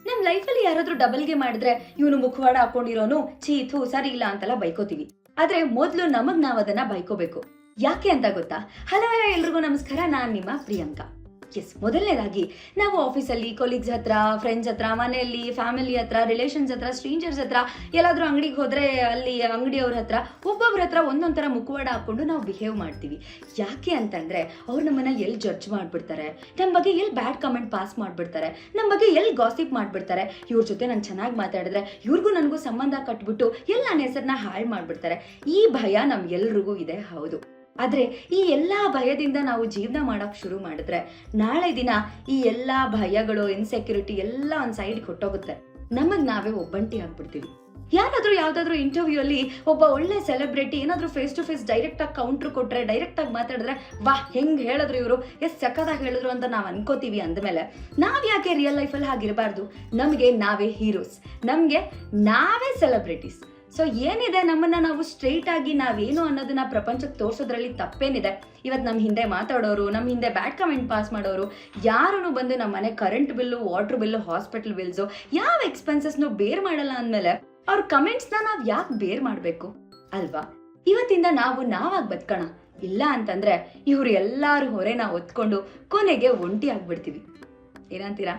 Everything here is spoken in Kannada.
ನಮ್ ಲೈಫಲ್ಲಿ ಯಾರಾದ್ರೂ ಡಬಲ್ಗೆ ಮಾಡಿದ್ರೆ ಇವನು ಮುಖವಾಡ ಹಾಕೊಂಡಿರೋನು ಚೀತು ಸರಿ ಇಲ್ಲ ಅಂತೆಲ್ಲ ಬೈಕೋತೀವಿ. ಆದ್ರೆ ಮೊದ್ಲು ನಮಗ್ ನಾವ್ ಅದನ್ನ ಬೈಕೋಬೇಕು. ಯಾಕೆ ಅಂತ ಗೊತ್ತಾ? ಹಲೋ ಎಲ್ರಿಗೂ ನಮಸ್ಕಾರ, ನಾನ್ ನಿಮ್ಮ ಪ್ರಿಯಾಂಕಾ. ಮೊದಲನೇದಾಗಿ ನಾವು ಆಫೀಸಲ್ಲಿ ಕೊಲೀಗ್ಸ್ ಹತ್ರ, ಫ್ರೆಂಡ್ಸ್ ಹತ್ರ, ಮನೆಯಲ್ಲಿ ಫ್ಯಾಮಿಲಿ ಹತ್ರ, ರಿಲೇಷನ್ಸ್ ಹತ್ರ, ಸ್ಟ್ರೇಂಜರ್ಸ್ ಹತ್ರ ಎಲ್ಲಾದ್ರೂ ಅಂಗಡಿಗೆ ಹೋದ್ರೆ ಅಲ್ಲಿ ಅಂಗಡಿಯವ್ರ ಹತ್ರ ಒಬ್ಬೊಬ್ರ ಹತ್ರ ಒಂದೊಂಥರ ಮುಖವಾಡ ಹಾಕೊಂಡು ನಾವು ಬಿಹೇವ್ ಮಾಡ್ತೀವಿ. ಯಾಕೆ ಅಂತಂದ್ರೆ ಅವ್ರು ನಮ್ಮನ್ನ ಎಲ್ಲಿ ಜಡ್ಜ್ ಮಾಡ್ಬಿಡ್ತಾರೆ, ನಮ್ಮ ಬಗ್ಗೆ ಎಲ್ಲಿ ಬ್ಯಾಡ್ ಕಮೆಂಟ್ ಪಾಸ್ ಮಾಡ್ಬಿಡ್ತಾರೆ, ನಮ್ಮ ಬಗ್ಗೆ ಎಲ್ಲಿ ಗಾಸಿಪ್ ಮಾಡ್ಬಿಡ್ತಾರೆ, ಇವ್ರ ಜೊತೆ ನಾನು ಚೆನ್ನಾಗಿ ಮಾತಾಡಿದ್ರೆ ಇವ್ರಿಗೂ ನನಗೂ ಸಂಬಂಧ ಕಟ್ಬಿಟ್ಟು ಎಲ್ಲ ನನ್ನ ಹೆಸರನ್ನ ಹಾಳು ಮಾಡ್ಬಿಡ್ತಾರೆ. ಈ ಭಯ ನಮ್ಗೆಲ್ರಿಗೂ ಇದೆ, ಹೌದು. ಆದ್ರೆ ಈ ಎಲ್ಲಾ ಭಯದಿಂದ ನಾವು ಜೀವನ ಮಾಡಕ್ ಶುರು ಮಾಡಿದ್ರೆ ನಾಳೆ ದಿನ ಈ ಎಲ್ಲಾ ಭಯಗಳು, ಇನ್ಸೆಕ್ಯೂರಿಟಿ ಎಲ್ಲ ಒಂದ್ ಸೈಡ್ ಕೊಟ್ಟೋಗುತ್ತೆ. ನಮಗ್ ನಾವೇ ಒಬ್ಬಂಟಿ ಆಗ್ಬಿಡ್ತೀವಿ. ಯಾರಾದ್ರೂ ಯಾವ್ದಾದ್ರು ಇಂಟರ್ವ್ಯೂ ಅಲ್ಲಿ ಒಬ್ಬ ಒಳ್ಳೆ ಸೆಲೆಬ್ರಿಟಿ ಏನಾದ್ರೂ ಫೇಸ್ ಟು ಫೇಸ್ ಡೈರೆಕ್ಟ್ ಆಗಿ ಕೌಂಟರ್ ಕೊಟ್ರೆ, ಡೈರೆಕ್ಟ್ ಆಗಿ ಮಾತಾಡಿದ್ರೆ, ವಾ ಹೆಂಗ್ ಹೇಳಿದ್ರು ಇವರು, ಎಷ್ಟ್ ಸಕ್ಕದಾಗಿ ಹೇಳಿದ್ರು ಅಂತ ನಾವ್ ಅನ್ಕೋತೀವಿ. ಅಂದ್ಮೇಲೆ ನಾವ್ ಯಾಕೆ ರಿಯಲ್ ಲೈಫಲ್ಲಿ ಹಾಗಿರಬಾರ್ದು? ನಮ್ಗೆ ನಾವೇ ಹೀರೋಸ್, ನಮ್ಗೆ ನಾವೇ ಸೆಲೆಬ್ರಿಟೀಸ್. ಸೊ ಏನಿದೆ, ನಮ್ಮನ್ನ ನಾವು ಸ್ಟ್ರೈಟ್ ಆಗಿ ನಾವೇನು ಅನ್ನೋದನ್ನ ಪ್ರಪಂಚಕ್ಕೆ ತೋರ್ಸೋದ್ರಲ್ಲಿ ತಪ್ಪೇನಿದೆ? ಇವತ್ತು ನಮ್ಮ ಹಿಂದೆ ಮಾತಾಡೋರು, ನಮ್ಮ ಹಿಂದೆ ಬ್ಯಾಡ್ ಕಮೆಂಟ್ ಪಾಸ್ ಮಾಡೋರು ಯಾರೂ ಬಂದು ನಮ್ಮ ಮನೆ current bill, water bill, hospital bills, ಯಾವ ಎಕ್ಸ್ಪೆನ್ಸಸ್ನು ಬೇರ್ ಮಾಡಲ್ಲ ಅಂದಮೇಲೆ ಅವ್ರ ಕಮೆಂಟ್ಸ್ನ ನಾವು ಯಾಕೆ ಬೇರ್ ಮಾಡಬೇಕು ಅಲ್ವಾ? ಇವತ್ತಿಂದ ನಾವು ನಾವಾಗಿ ಬದುಕೋಣ. ಇಲ್ಲ ಅಂತಂದ್ರೆ ಇವ್ರು ಎಲ್ಲಾರು ಹೊರೆನ ಹೊತ್ಕೊಂಡು ಕೊನೆಗೆ ಒಂಟಿ ಆಗ್ಬಿಡ್ತೀವಿ. ಏನಂತೀರಾ?